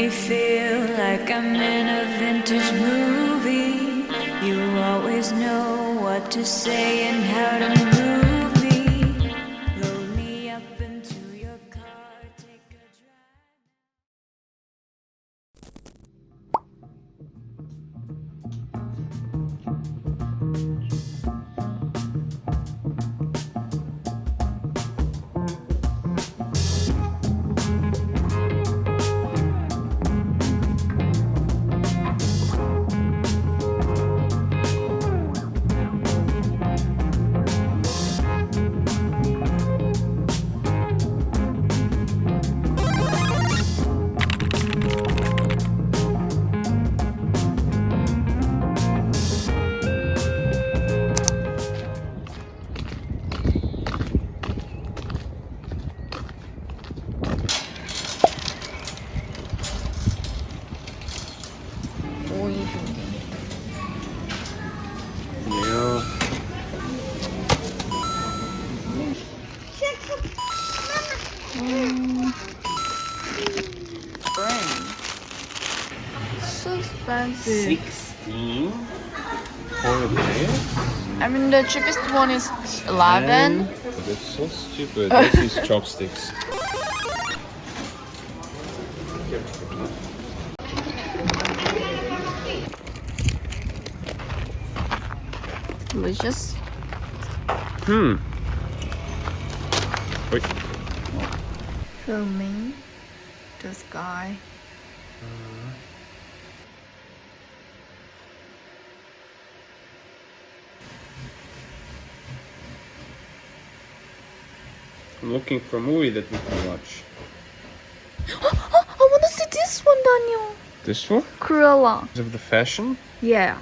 me feel like I'm in a vintage movie. You always know what to say and how to move me. Load me up into your car, take a drive. Yeah. So expensive. 16 for a day? I mean, the cheapest one is 11. That's so stupid. This is chopsticks. Delicious. Wait. Filming the sky. I'm looking for a movie that we can watch. I want to see this one, Daniel. This one? Cruella. Is of the fashion? Yeah.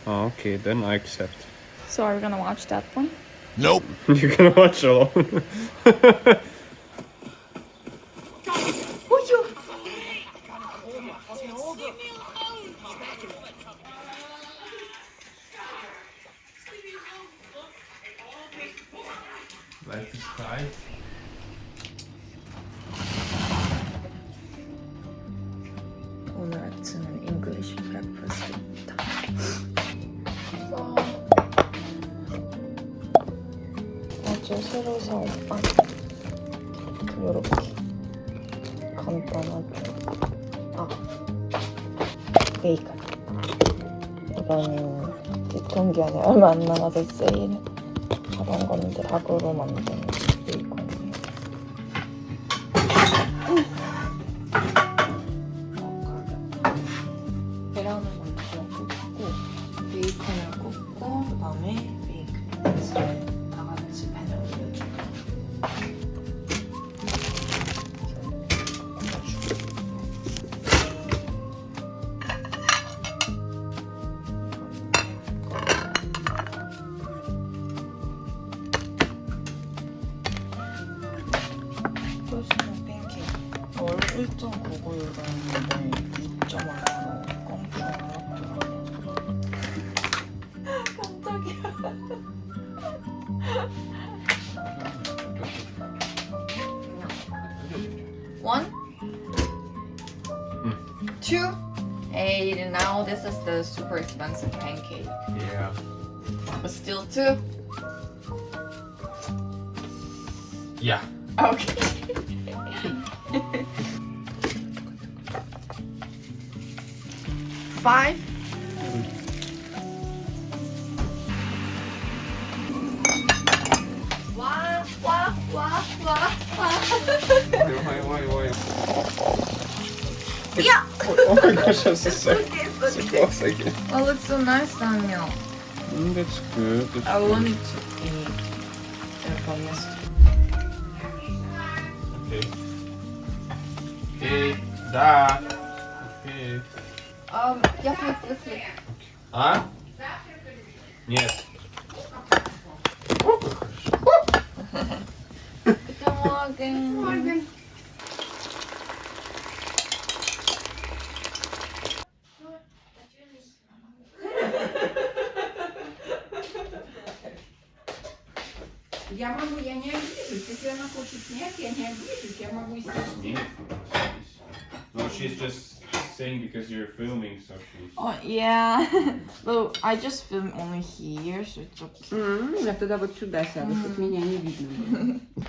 Oh, okay, then I accept. So are we gonna watch that one? Nope. You're gonna watch alone. Oh, you. Like the sky. 오늘 아침은 English breakfast입니다. 어제 새로 산 빵. 요렇게 간단하게. 베이컨. 이건 유통기한이 얼마 안 남아서 세일 하던 건데 닭으로 만든 베이컨이에요. 계란을 먼저 굽고 베이컨을 굽고 그 다음에 베이컨을 다 같이 팬에 올려줘요. 토스트 팬케이크 원래 1.99유로였는데 2.5유로 꽁충으로 깜짝이야. One, two, and now this is the super expensive pancake. Yeah. But still two. Yeah. Okay. Five. Wow, wow, wow, wow, wow. Why? Yeah. Oh my gosh, I'm so sorry. It's So okay. close again. Oh, looks so nice, Daniel. That's good. That's I good. wanted to eat from yesterday. Okay. Okay. Da. Okay. Я флip. А? Нет. Guten Morgen. Я не обижусь. Если она хочет снять, я не обижусь. Я могу снять. No, she's just saying because you're filming, so she's... Oh, yeah. Though I just film only here, so it's okay. Я тогда вот сюда сяду, чтобы меня не видно было.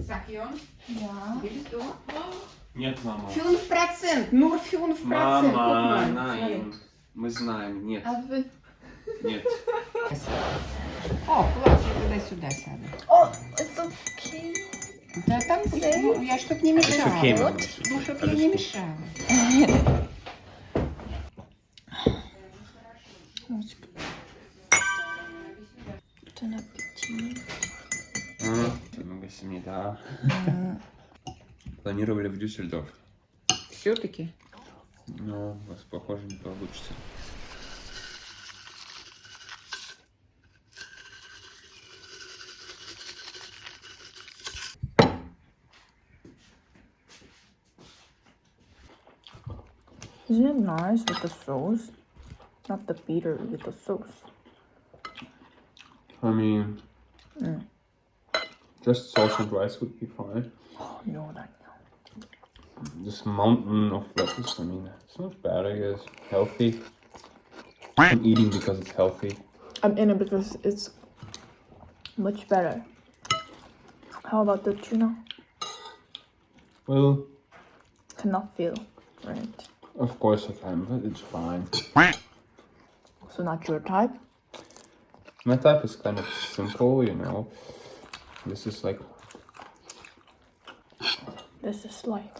Сахион, Yeah. видишь дома? Нет, мама. 5%! Nur 5%! Guck Мама, mal. Смотри. nein. Мы знаем, нет, нет. О, класс, я тогда сюда сяду. Oh, it's okay. Да там, ну, я чтоб не It's мешала. okay, мама. Ну, чтоб я не мешала. Bon appétit. 잘 먹겠습니다. Планировали в Дюссельдорф, Все-таки. но у вас, похоже, не получится. Isn't it nice with the sauce? Not the bitter, with the sauce. I mean, just sauce and rice would be fine. Oh, no, no. This mountain of lettuce, I mean, it's not bad, I guess. Healthy. I'm eating because it's healthy. I'm in it because it's much better. How about the tuna? Well, Cannot feel, right? of course I can, but it's fine. So not your type? My type is kind of simple, you know. This is like... This is like...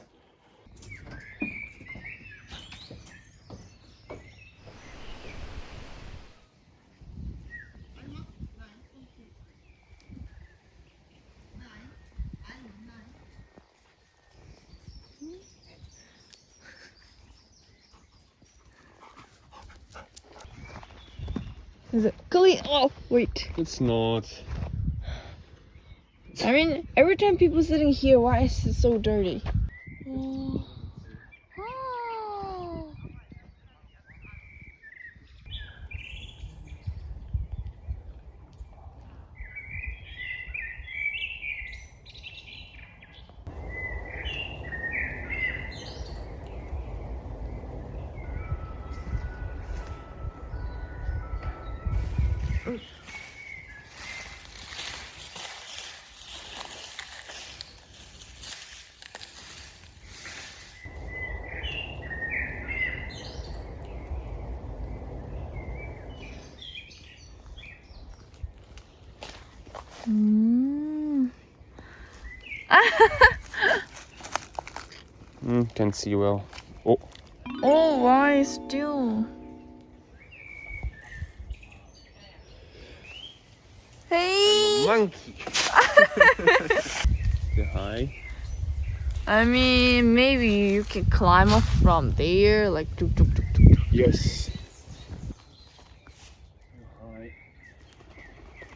Is it clean? Oh, wait. It's not. I mean, every time people sitting here, why is it so dirty? Oh. Can't see well. Oh. Oh, why still? Hey! Monkey! Say hi. I mean, maybe you can climb up from there, like tuk tuk tuk tuk. Yes. Hi.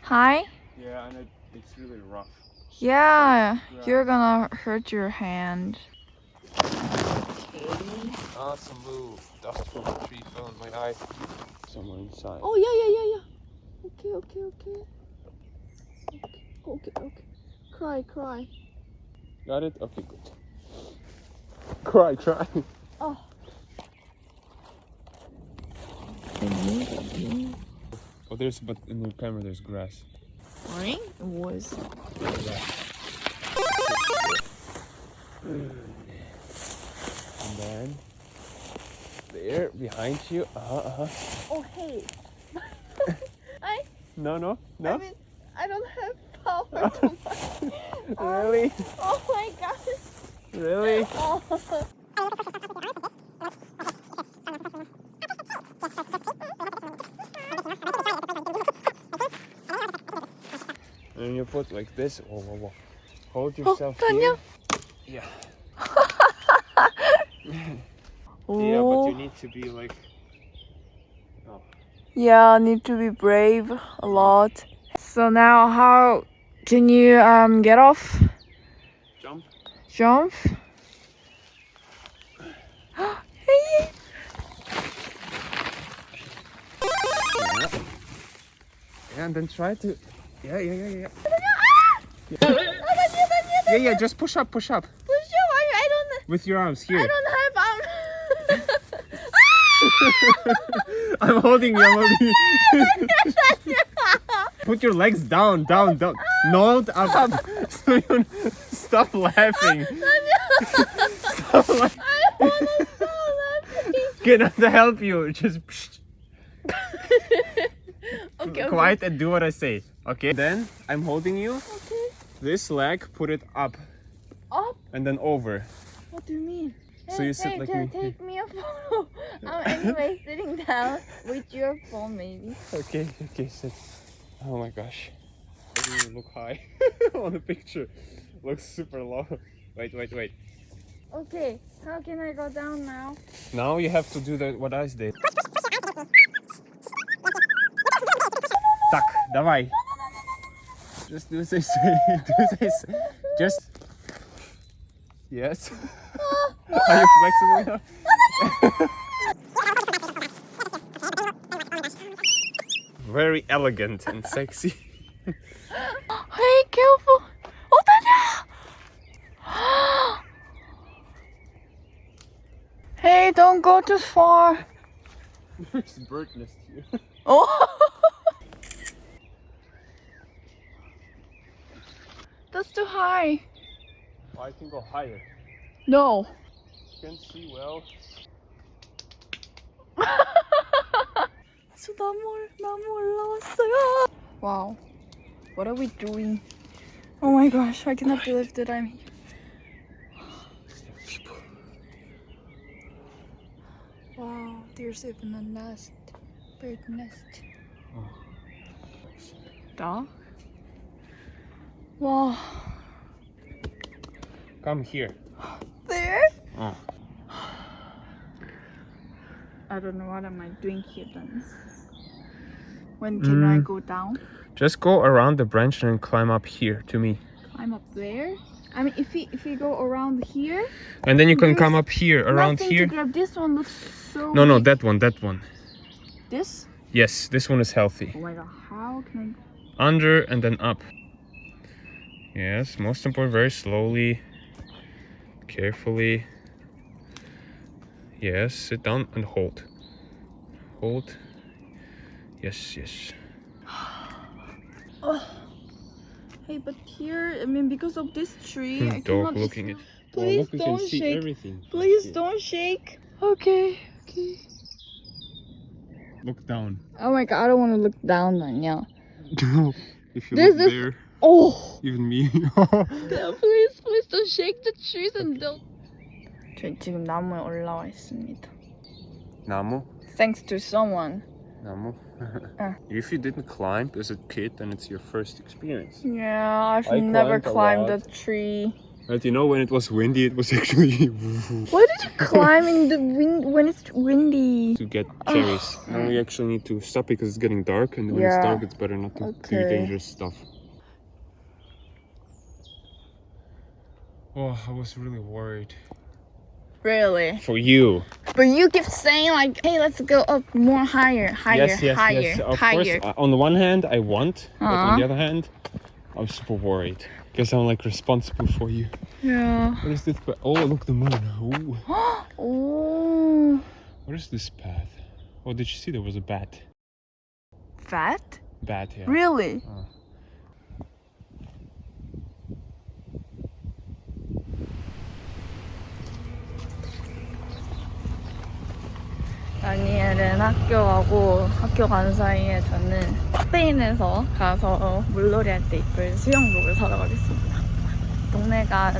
Hi? Yeah, and it's really rough. Yeah, you're gonna hurt your hand. Awesome move. Dust from the tree fell in my eye. Somewhere inside. Oh, yeah. Okay. Okay. Cry. Got it? Okay, good. Cry. Oh. Oh, but in the camera there's grass. Right? It was. And then there, behind you. Oh, hey. No. I mean, I don't have power too much. Really? Oh my god. Really? Oh. And you put like this. Whoa. Hold yourself Tanya. here. Yeah. Oh. Yeah, but you need to be like... Oh. Yeah, need to be brave a lot. So now how can you get off? Jump. Hey. Yeah, and then try to... Yeah. Yeah, just push up. Push up. I don't With your arms here. have I'm holding you. I'm holding you. Put your legs down, down, down. Not up. So you stop laughing. Stop laughing. Cannot help you. Just Okay. quiet and do what I say. Okay. Then I'm holding you. Okay. This leg, put it up Up? and then over. What do you mean? So you sit like me. Take me a photo. I'm anyway sitting down with your phone maybe. Okay, okay, sit. Oh my gosh. Doesn't even look high on the picture. Looks super low. Wait, wait, wait. Okay, how can I go down now? Now you have to do what I did. Так, давай. Just do this. Do this. Just. Yes. Are you flexible enough? Very elegant and sexy. Hey, careful! 어떠냐? Hey, don't go too far. There's a bird nest here. Oh. That's too high. I can go higher. No. You can see well. 저 나무 올라왔어요. Wow. What are we doing? Oh my gosh, I cannot believe that I'm here. Wow, there's even a nest. Bird nest. Dog? Wow. Come here. There? Oh. I don't know what am I doing here then. When can I go down? Just go around the branch and climb up here to me. I'm up there. I mean, if we go around here, And then you can There's come up here, around nothing here. to grab. This one looks so. No, weak. that one, that one. This? Yes, this one is healthy. Oh my god, how can Under and then up. Yes, most important, very slowly, carefully. Yes, sit down and hold. Hold. Yes, yes. Oh. Hey, but here, I mean, because of this tree, I Dog cannot. looking at. Please don't shake. Everything. Please don't shake. Okay, okay. Look down. Oh my god, I don't want to look down then, yeah. If you This look is- there, Oh! even me. Please don't shake the trees and don't. 저희 지금 나무에 올라와 있습니다. 나무? Thanks to someone. 나무? Uh. If you didn't climb as a kid, then it's your first experience. Yeah, I've I never climbed a climbed a lot. tree. But you know, when it was windy, it was actually Why did you climb in the wind when it's windy? to get cherries. Now we actually need to stop because it's getting dark, and when it's Yeah. dark, it's better not to do Okay. dangerous stuff. Oh, I was really worried. Really? For you. But you keep saying like, hey, let's go up more higher, higher, higher, Of higher. course, on the one hand, I want, but on Uh-huh. the other hand, I'm super worried. Because I'm like responsible for you. Yeah. What is this? Oh, look, the moon. Ooh. Oh. What is this path? Oh, did you see there was a bat? Fat? Bat, yeah. Really? 다니엘은 학교 가는 사이에 저는 스페인에서 가서 물놀이 할 때 입을 수영복을 사러 가겠습니다. 동네가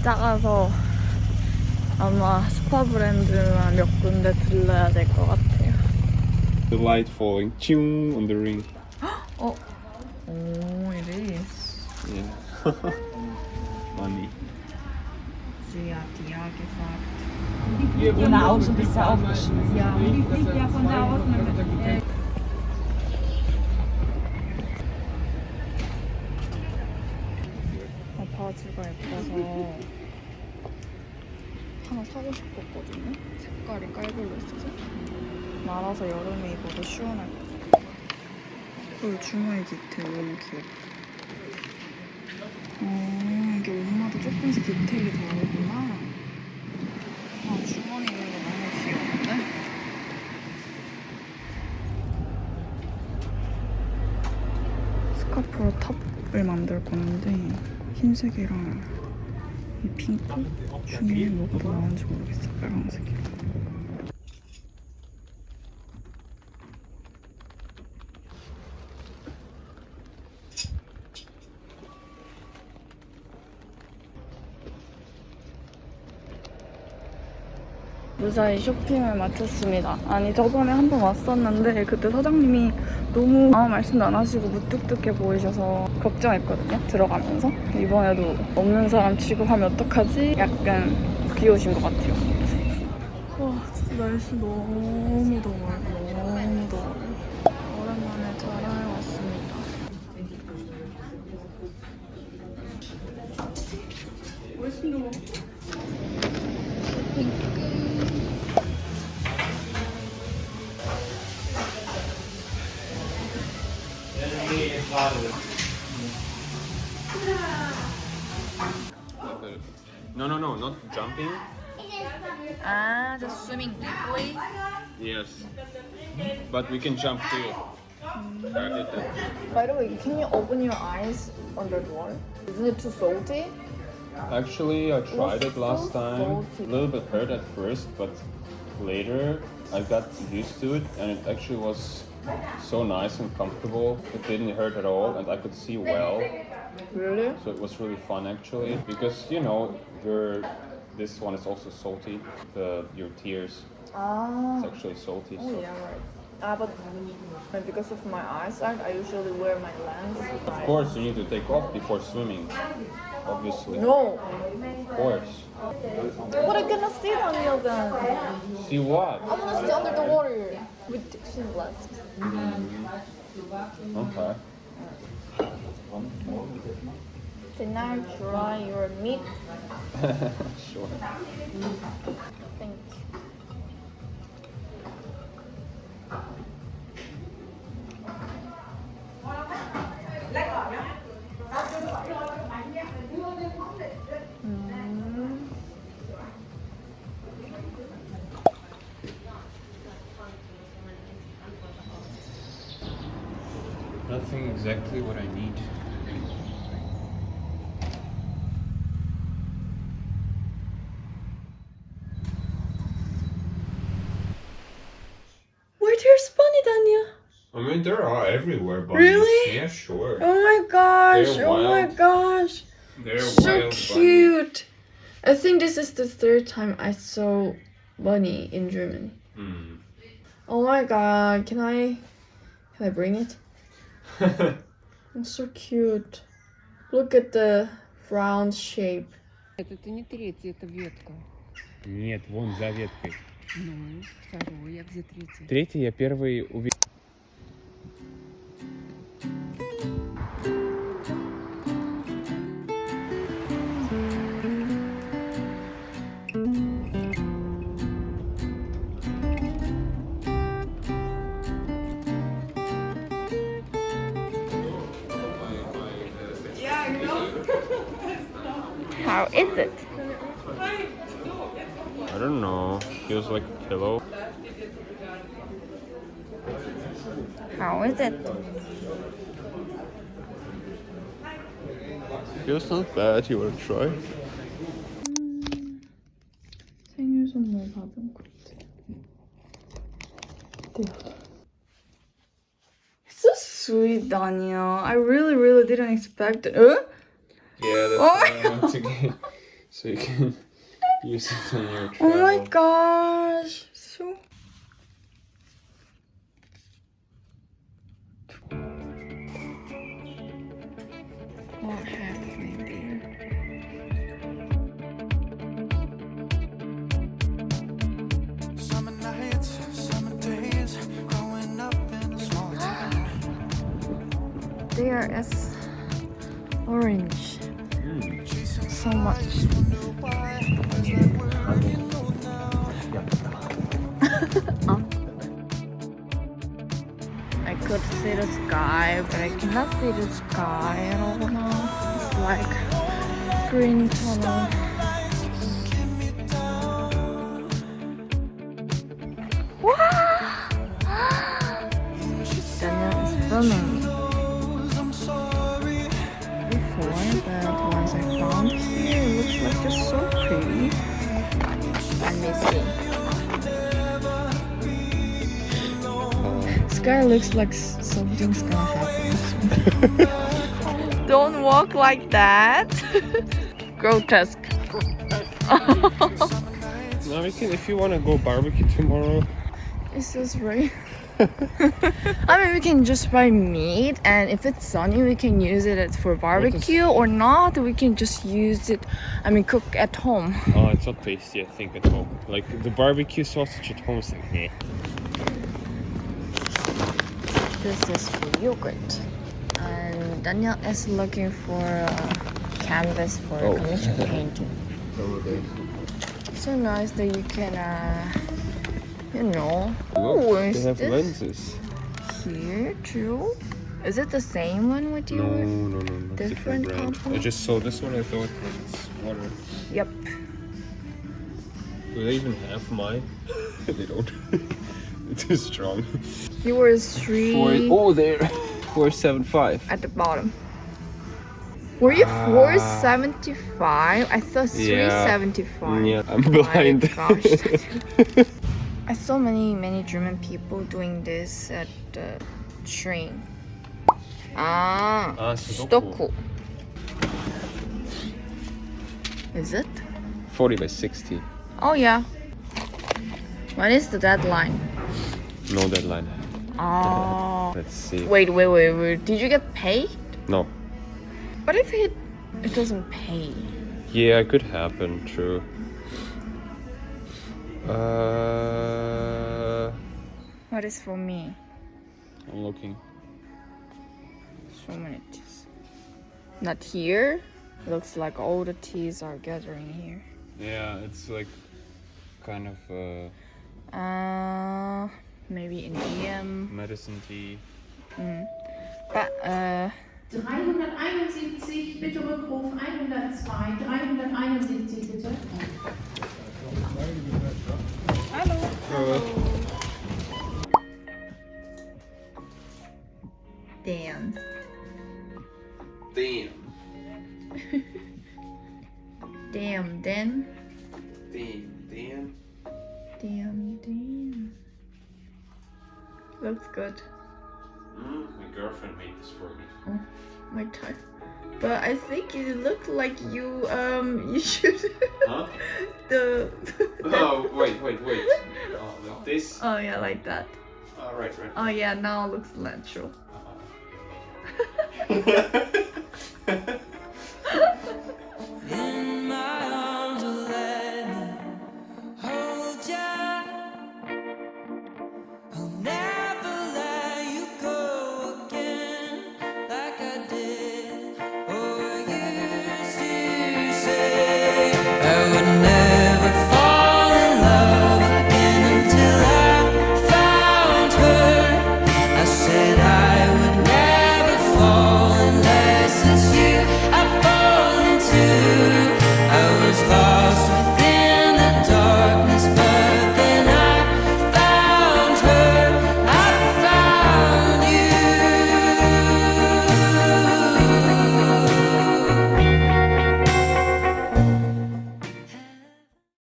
작아서 아마 스파 브랜드만 몇 군데 들러야 될 것 같아요. The light falling chung on the ring. 오, it is. Yeah. Funny. Sie hat ja gesagt. Genau, so bist du aufgeschmissen. Ja, die fliegt ja von da aus mit. 바지가 예뻐서 하나 사고 싶었거든요. 색깔이 깔별로 있어서 말아서 여름에 입어도 시원할 것 같아요. 그리고 주머니 디테일 너무 귀엽다. 이게 옷마다 조금씩 디테일이 다르구나. 아, 주머니 있는 거 너무 귀여운데? 스카프로 탑을 만들 건데 흰색이랑 이 핑크 중에 뭐가 더 나은지 모르겠어. 빨간색이랑. 무사히 쇼핑을 마쳤습니다. 아니 저번에 한 번 왔었는데 그때 사장님이 너무 아무 말씀도 안 하시고 무뚝뚝해 보이셔서 걱정했거든요. 들어가면서. 이번에도 없는 사람 취급하면 어떡하지? 약간 귀여우신 것 같아요. 와 진짜 날씨 너무 더워요. 너무 더워요. 오랜만에 자라에 왔습니다. No, not jumping. 아, just swimming deeply. Yes. But we can jump too. I did that. By the way, can you open your eyes underwater? Isn't it too salty? Actually, I tried it last so time. salty. A little bit hurt at first, but later I got used to it, and it actually was so nice and comfortable. It didn't hurt at all, and I could see well. Really? So it was really fun actually, because this one is also salty. Your tears, Ah. it's actually salty. Oh So. yeah, right. But because of my eyesight, I usually wear my lens. Of course, you need to take off before swimming. Obviously. No. Of course. But I'm gonna see on you then. See what? I'm gonna see under the water with sunglasses. Okay. Can I try your meat? Sure. Thank you. Nothing exactly what I need. Where there's bunny, Danya? I mean, there are everywhere bunnies. Really? Yeah, sure. Oh my gosh! They're Oh my wild. gosh! They're So wild cute. I think this is the third time I saw bunny in Germany. bunnies. Oh my god! Can I bring it? It's so cute. Look at the round shape. Это не третий, это ветка. Нет, вон за веткой. Ну, второй, а где третий? Третий я первый увидел. How is it? I don't know. Feels like a pillow. How is it? Feels not bad. You wanna try? 생일 선물 받은 코트. So sweet, Danya. I really didn't expect it. Yeah, that's what I want to get. So you can use it on your travel. Oh my gosh. So. More hat, maybe. Summer nights, summer days, growing up in a small town. They are as orange. So much. I could see the sky, but I cannot see the sky at all now. It's like green tunnel. Wow! Daniel is filming. guy looks like something's gonna happen. Don't walk like that. Grotesque. Now we can, if you want to go barbecue tomorrow. It's just right. I mean, we can just buy meat, and if it's sunny, we can use it for barbecue, or not, we can just use it. I mean, cook at home. Oh, it's not tasty, I think, at home. Like the barbecue sausage at home is like, meh. This is for yogurt, and Daniel is looking for a canvas for commission painting. So nice that you can, you know. Oh, They is have this lenses. here too? Is it the same one with you? No, Different different brand. company? I just saw this one, I thought it's water. Yep. Do they even have mine? They don't. It's too strong. Yours three there. 475. at the bottom. Were you Ah. 475? I thought 375. Yeah, I'm Oh blind. my gosh. I saw many German people doing this at the train. Sudoku. Is it? 40 by 60. Oh yeah. When is the deadline? No deadline. Oh. Let's see. Wait. Did you get paid? No. What if it doesn't pay? Yeah, it could happen, true. What is for me? I'm looking. So many teas. Not here. Looks like all the teas are gathering here. Yeah, it's like kind of Maybe in EM. medicine tea. But 371, bitte Rückruf 102, 371 bitte. damn. Damn. Damn, then. Damn. Damn. Looks good. My girlfriend made this for me. My type. But I think it looked like you should Huh? the Oh, wait. Oh, like this? Oh yeah, like that. Oh, right. Oh yeah, now it looks natural.